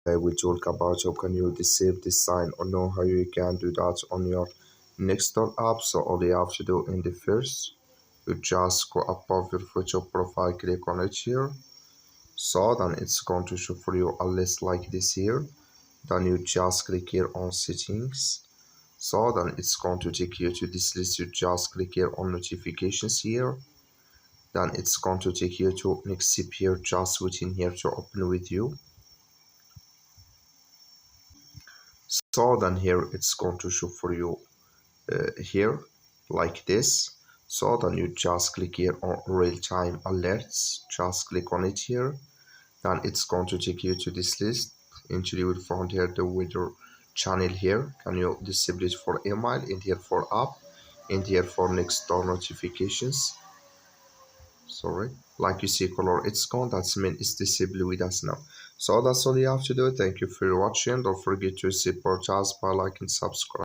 I will talk about how can you disable this sign or know how you can do that on your Nextdoor app. So all you have to do in the first, you just go above your photo profile, click on it here. So then it's going to show for you a list like this here. Then you just click here on settings. So then it's going to take you to this list. You just click here on notifications here. Then it's going to take you to next step here. Just waiting here to open with you. So then here it's going to show for you here like this. So then you just click here on real-time alerts. Just click on it here. Then it's going to take you to this list. Until you will find here the weather channel here. Can you disable it for email, in here for app, in here for Nextdoor notifications. Sorry, like you see color it's gone, that's mean it's disabled with us now. So that's all you have to do. Thank you for watching. Don't forget to support us by liking, subscribe.